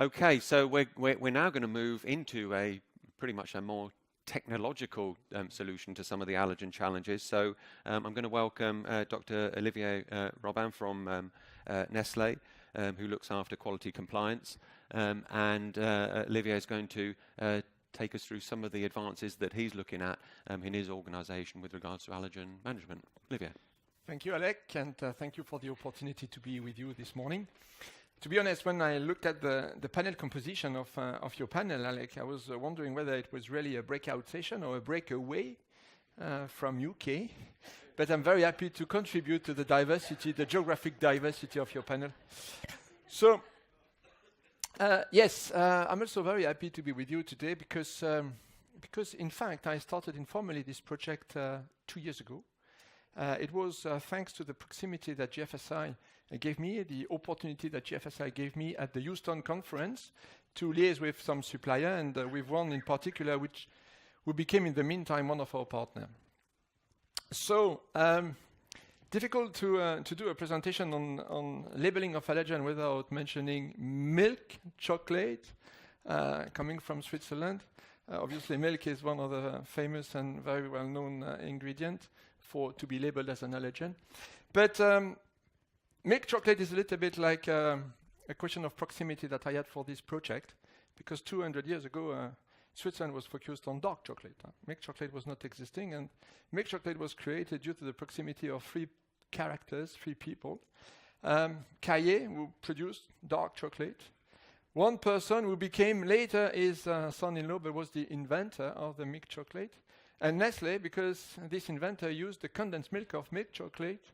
Okay, so we're now going to move into pretty much a more technological solution to some of the allergen challenges. So I'm going to welcome Dr. Olivier Robin from Nestlé, who looks after quality compliance. And Olivier is going to take us through some of the advances that he's looking at in his organization with regards to allergen management. Olivier. Thank you, Alec, and thank you for the opportunity to be with you this morning. To be honest, when I looked at the panel composition of your panel, Alec, I was wondering whether it was really a breakout session or a breakaway from UK. But I'm very happy to contribute to the diversity, the geographic diversity of your panel. So, yes, I'm also very happy to be with you today because in fact, I started informally this project 2 years ago. It was thanks to the proximity that GFSC gave me, the opportunity that GFSC gave me at the Houston conference to liaise with some supplier, and with one in particular, who became in the meantime one of our partners. So, difficult to do a presentation on labeling of allergen without mentioning milk, chocolate, coming from Switzerland. Obviously, milk is one of the famous and very well-known ingredients to be labeled as an allergen. But milk chocolate is a little bit like a question of proximity that I had for this project, because 200 years ago, Switzerland was focused on dark chocolate. Milk chocolate was not existing, and milk chocolate was created due to the proximity of three characters, three people. Caillet, who produced dark chocolate. One person who became later his son-in-law, but was the inventor of the milk chocolate. And Nestlé, because this inventor used the condensed milk of milk chocolate,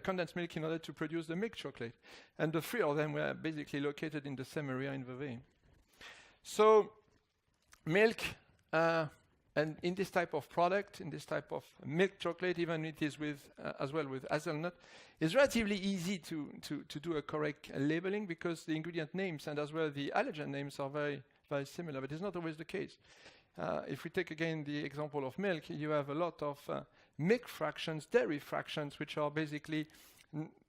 condensed milk in order to produce the milk chocolate. And the three of them were basically located in the same area in Vevey. So milk, and in this type of product, in this type of milk chocolate, even it is with as well with hazelnut, is relatively easy to do a correct labeling, because the ingredient names and as well the allergen names are very, very similar, but it's not always the case. If we take again the example of milk, you have a lot of milk fractions, dairy fractions, which are basically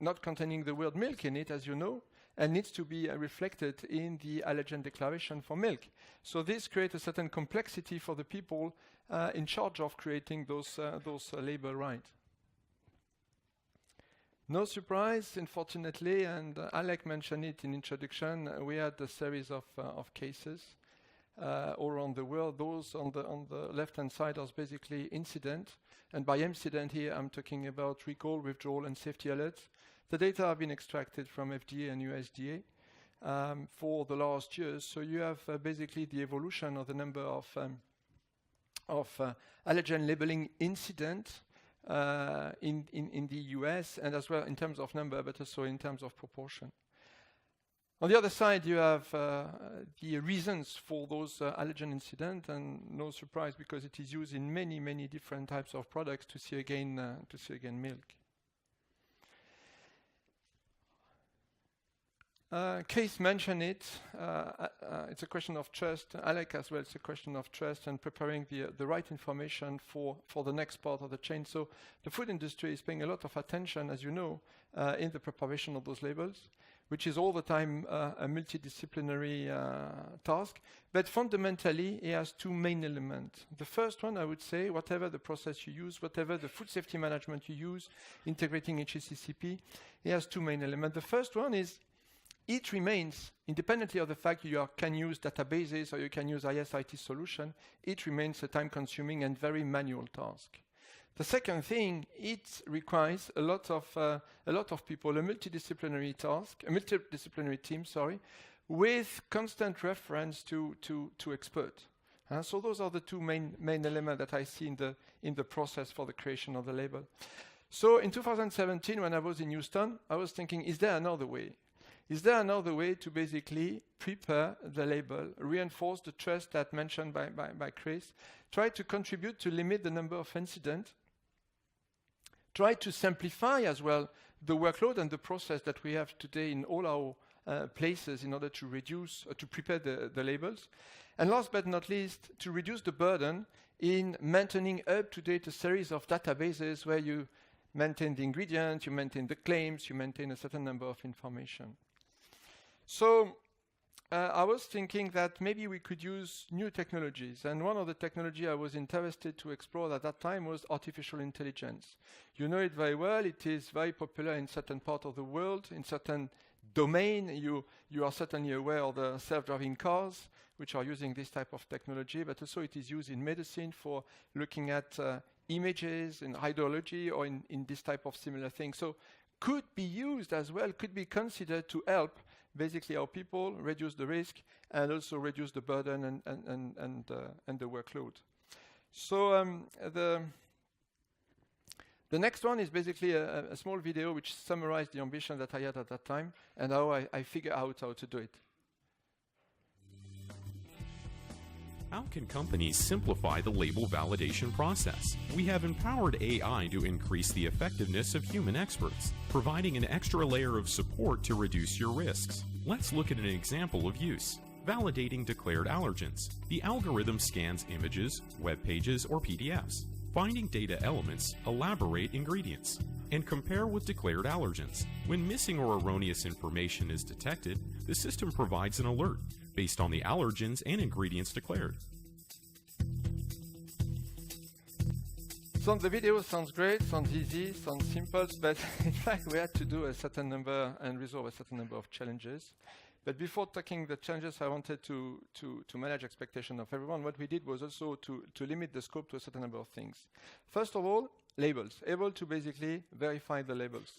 not containing the word milk in it, as you know, and needs to be reflected in the allergen declaration for milk. So this creates a certain complexity for the people in charge of creating those label right. No surprise, unfortunately, and Alec mentioned it in introduction, we had a series of cases all around the world. Those on the left-hand side are basically incident, and by incident here I'm talking about recall, withdrawal, and safety alerts. The data have been extracted from FDA and USDA for the last years. So you have basically the evolution of the number of allergen labeling incidents in the US, and as well in terms of number, but also in terms of proportion. On the other side, you have the reasons for those allergen incidents, and no surprise because it is used in many, many different types of products. To see again milk. Chris mentioned it. It's a question of trust. Alec as well. It's a question of trust and preparing the right information for the next part of the chain. So the food industry is paying a lot of attention, as you know, in the preparation of those labels, which is all the time a multidisciplinary task. But fundamentally, it has two main elements. The first one, I would say, whatever the process you use, whatever the food safety management you use, integrating HACCP, it has two main elements. The first one is it remains, independently of the fact you can use databases or you can use IS/IT solution, it remains a time-consuming and very manual task. The second thing, it requires a lot of people, a multidisciplinary team, with constant reference to experts. So those are the two main elements that I see in the process for the creation of the label. So in 2017, when I was in Houston, I was thinking, is there another way? Is there another way to basically prepare the label, reinforce the trust that mentioned by Chris, try to contribute to limit the number of incidents, try to simplify as well the workload and the process that we have today in all our places in order to reduce, to prepare the labels. And last but not least, to reduce the burden in maintaining up-to-date a series of databases where you maintain the ingredients, you maintain the claims, you maintain a certain number of information. So I was thinking that maybe we could use new technologies. And one of the technology I was interested to explore at that time was artificial intelligence. You know it very well. It is very popular in certain part of the world, in certain domain. You are certainly aware of the self-driving cars, which are using this type of technology, but also it is used in medicine for looking at images in hydrology or in this type of similar thing. So could be used as well, could be considered to help basically our people reduce the risk and also reduce the burden and the workload. So the next one is basically a small video which summarized the ambition that I had at that time and how I figure out how to do it. How can companies simplify the label validation process? We have empowered AI to increase the effectiveness of human experts, providing an extra layer of support to reduce your risks. Let's look at an example of use. Validating declared allergens. The algorithm scans images, web pages, or PDFs. Finding data elements, elaborate ingredients, and compare with declared allergens. When missing or erroneous information is detected, the system provides an alert based on the allergens and ingredients declared. So the video sounds great, sounds easy, sounds simple, but in fact we had to do a certain number and resolve a certain number of challenges. But before talking the challenges, I wanted to manage expectation of everyone. What we did was also to limit the scope to a certain number of things. First of all, labels, able to basically verify the labels.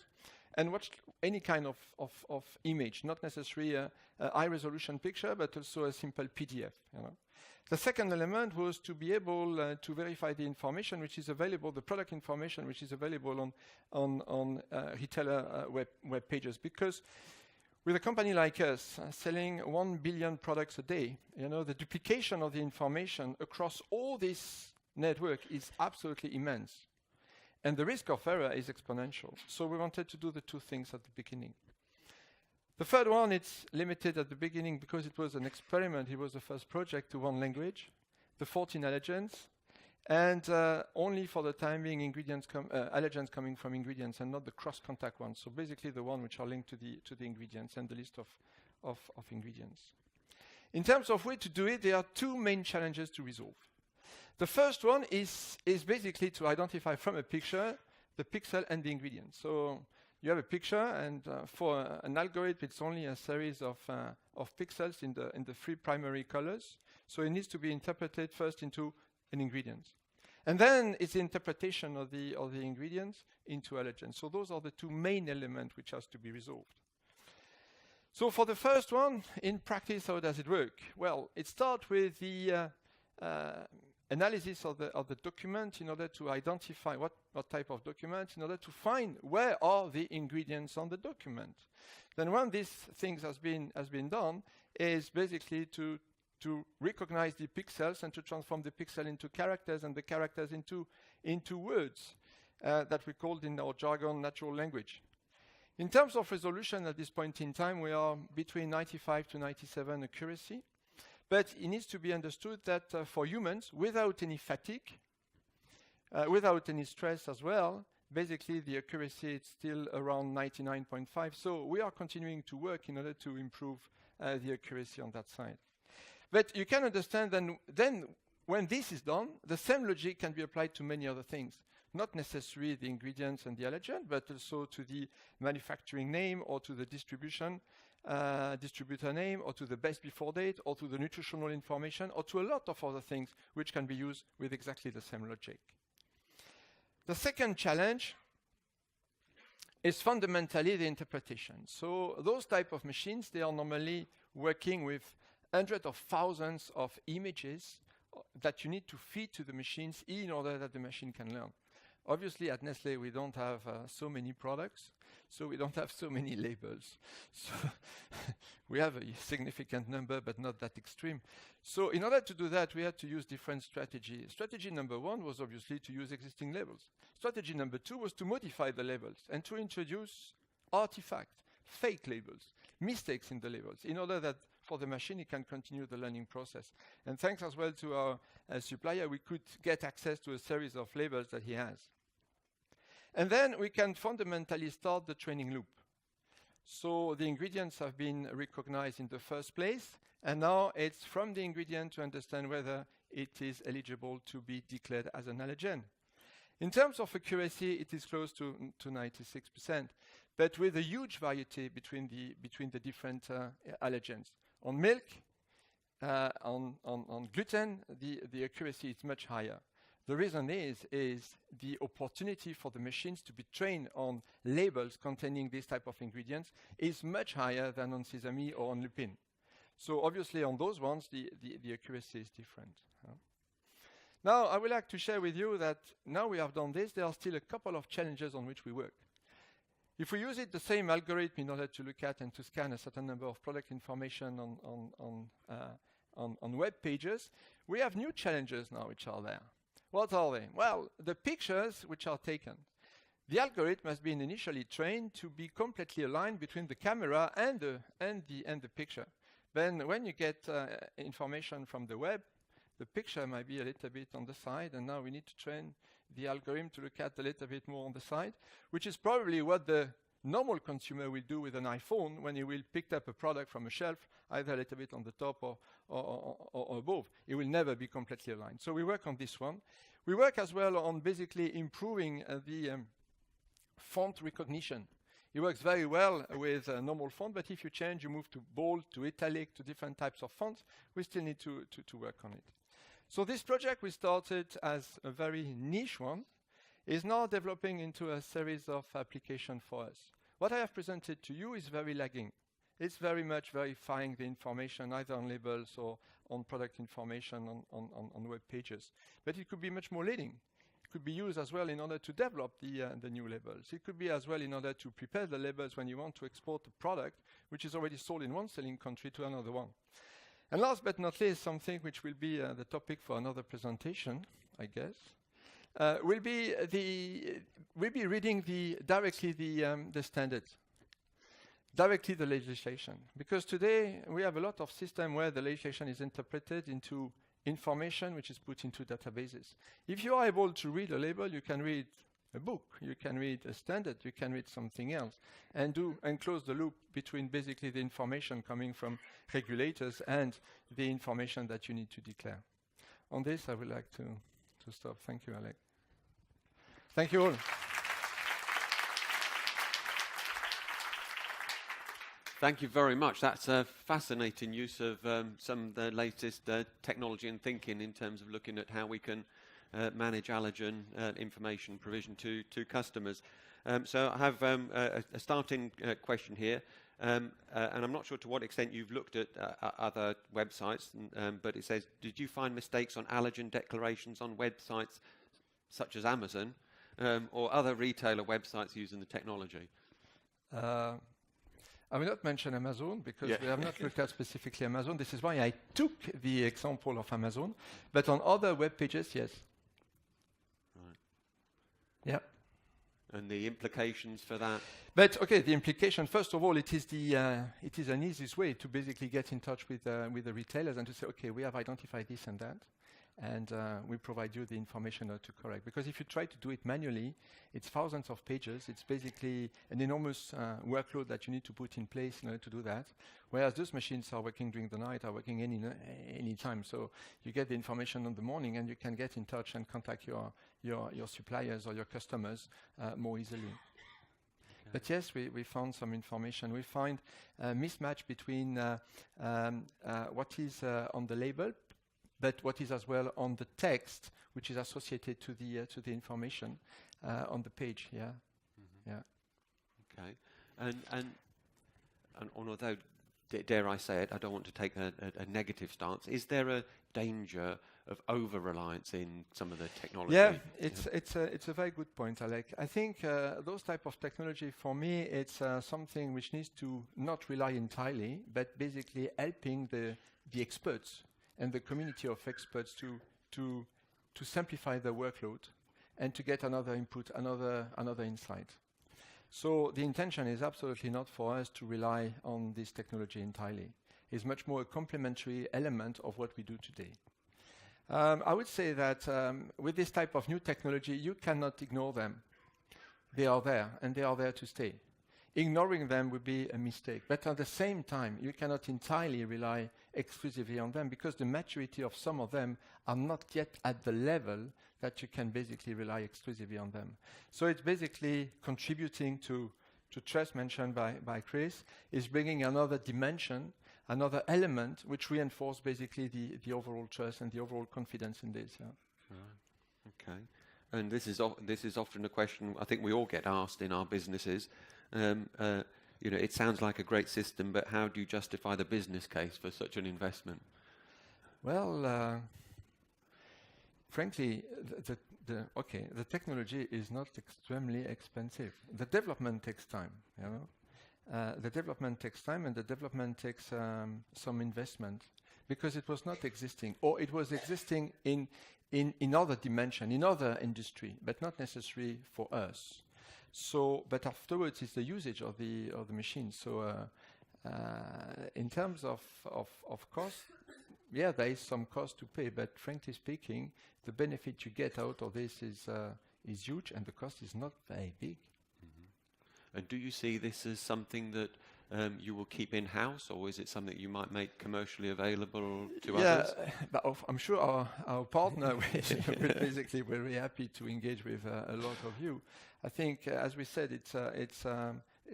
And watch any kind of image, not necessarily a high-resolution picture, but also a simple PDF. You know? The second element was to be able to verify the information which is available, the product information which is available on retailer web pages. Because with a company like us selling 1 billion products a day, you know, the duplication of the information across all this network is absolutely immense. And the risk of error is exponential. So we wanted to do the two things at the beginning. The third one, it's limited at the beginning because it was an experiment. It was the first project to one language, the 14 allergens, and only for the time being allergens coming from ingredients and not the cross-contact ones. So basically the one which are linked to the ingredients and the list of ingredients. In terms of way to do it, there are two main challenges to resolve. The first one is basically to identify from a picture the pixel and the ingredients. So you have a picture, and for an algorithm, it's only a series of pixels in the three primary colors. So it needs to be interpreted first into an ingredient, and then it's the interpretation of the ingredients into allergens. So those are the two main elements which has to be resolved. So for the first one, in practice, how does it work? Well, it starts with the analysis of the document in order to identify what type of document, in order to find where are the ingredients on the document. Then when these things has been done, is basically to recognize the pixels and to transform the pixel into characters and the characters into words that we called in our jargon natural language. In terms of resolution at this point in time, we are between 95 to 97 accuracy. But it needs to be understood that for humans, without any fatigue, without any stress as well, basically the accuracy is still around 99.5. So we are continuing to work in order to improve the accuracy on that side. But you can understand then when this is done, the same logic can be applied to many other things. Not necessarily the ingredients and the allergen, but also to the manufacturing name or to the distributor name, or to the best before date, or to the nutritional information, or to a lot of other things which can be used with exactly the same logic. The second challenge is fundamentally the interpretation. So those type of machines, they are normally working with hundreds of thousands of images that you need to feed to the machines in order that the machine can learn. Obviously, at Nestlé, we don't have so many products, so we don't have so many labels. So we have a significant number, but not that extreme. So in order to do that, we had to use different strategies. Strategy number one was obviously to use existing labels. Strategy number two was to modify the labels and to introduce artifacts, fake labels, mistakes in the labels, in order that for the machine, it can continue the learning process. And thanks as well to our supplier, we could get access to a series of labels that he has. And then we can fundamentally start the training loop. So the ingredients have been recognized in the first place, and now it's from the ingredient to understand whether it is eligible to be declared as an allergen. In terms of accuracy, it is close to 96%, but with a huge variety between the different allergens. On milk, on gluten, the accuracy is much higher. The reason is the opportunity for the machines to be trained on labels containing this type of ingredients is much higher than on sesame or on lupin. So obviously on those ones, the accuracy is different. Now, I would like to share with you that now we have done this, there are still a couple of challenges on which we work. If we use the same algorithm in order to look at and to scan a certain number of product information on web pages, we have new challenges now which are there. What are they? Well, the pictures which are taken. The algorithm has been initially trained to be completely aligned between the camera and the picture. Then when you get information from the web, the picture might be a little bit on the side, and now we need to train the algorithm to look at a little bit more on the side, which is probably what the normal consumer will do with an iPhone when he will pick up a product from a shelf, either a little bit on the top or above. It will never be completely aligned. So we work on this one. We work as well on basically improving the font recognition. It works very well with a normal font, but if you change, you move to bold, to italic, to different types of fonts, we still need to work on it. So this project we started as a very niche one is now developing into a series of applications for us. What I have presented to you is very lagging. It's very much verifying the information either on labels or on product information on web pages. But it could be much more leading. It could be used as well in order to develop the new labels. It could be as well in order to prepare the labels when you want to export a product which is already sold in one selling country to another one. And last but not least, something which will be the topic for another presentation, I guess, will be reading directly the standards, directly the legislation. Because today we have a lot of systems where the legislation is interpreted into information which is put into databases. If you are able to read a label, you can read a book, you can read a standard, you can read something else, and close the loop between basically the information coming from regulators and the information that you need to declare. On this, I would like to stop. Thank you, Alec. Thank you all. Thank you very much. That's a fascinating use of some of the latest technology and thinking in terms of looking at how we can manage allergen information provision to customers. So I have a starting question here, and I'm not sure to what extent you've looked at other websites, but it says, did you find mistakes on allergen declarations on websites such as Amazon or other retailer websites using the technology? I will not mention Amazon because we have not looked at specifically Amazon. This is why I took the example of Amazon. But on other web pages, yes. Right. Yeah. And the implications for that? But okay, the implication, first of all, it is an easiest way to basically get in touch with the retailers and to say, okay, we have identified this and that, and we provide you the information to correct. Because if you try to do it manually, it's thousands of pages. It's basically an enormous workload that you need to put in place in order to do that. Whereas those machines are working during the night, are working any time. So you get the information in the morning, and you can get in touch and contact your suppliers or your customers more easily. Okay. But yes, we found some information. We find a mismatch between what is on the label, but what is as well on the text, which is associated to the information on the page. Yeah, yeah. Okay, and although dare I say it, I don't want to take a negative stance. Is there a danger of over-reliance in some of the technology? Yeah, it's a very good point, Alec. I think those type of technology, for me, it's something which needs to not rely entirely, but basically helping the experts and the community of experts to simplify the workload and to get another input, another insight. So the intention is absolutely not for us to rely on this technology entirely. It's much more a complementary element of what we do today. I would say that with this type of new technology, you cannot ignore them. They are there, and they are there to stay. ignoring them would be a mistake. But at the same time, you cannot entirely rely exclusively on them because the maturity of some of them are not yet at the level that you can basically rely exclusively on them. So it's basically contributing to trust mentioned by Chris, is bringing another dimension, another element which reinforces basically the overall trust and the overall confidence in this. Yeah. Right. Okay. And this is often a question I think we all get asked in our businesses. It sounds like a great system, but how do you justify the business case for such an investment? Well, frankly, the technology is not extremely expensive. The development takes time, you know. The development takes time, and the development takes some investment because it was not existing, or it was existing in other dimension, in other industry, but not necessary for us. So, but afterwards, it's the usage of the machine. So, in terms of cost, yeah, there is some cost to pay, but frankly speaking, the benefit you get out of this is huge, and the cost is not very big. Mm-hmm. And do you see this as something that you will keep in-house, or is it something you might make commercially available to others? Yeah, but I'm sure our partner will basically very happy to engage with a lot of you. I think, as we said,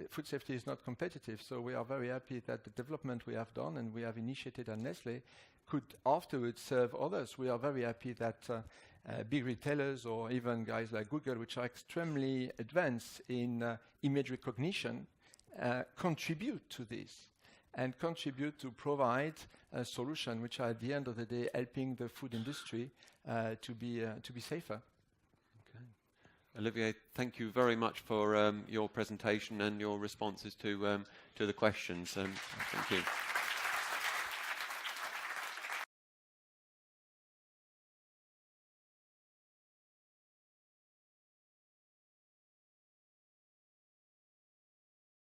food safety is not competitive, so we are very happy that the development we have done and we have initiated at Nestlé could afterwards serve others. We are very happy that big retailers or even guys like Google, which are extremely advanced in image recognition, contribute to this and contribute to provide a solution which are at the end of the day helping the food industry to be safer. Okay. Olivier, thank you very much for your presentation and your responses to the questions. Thank you.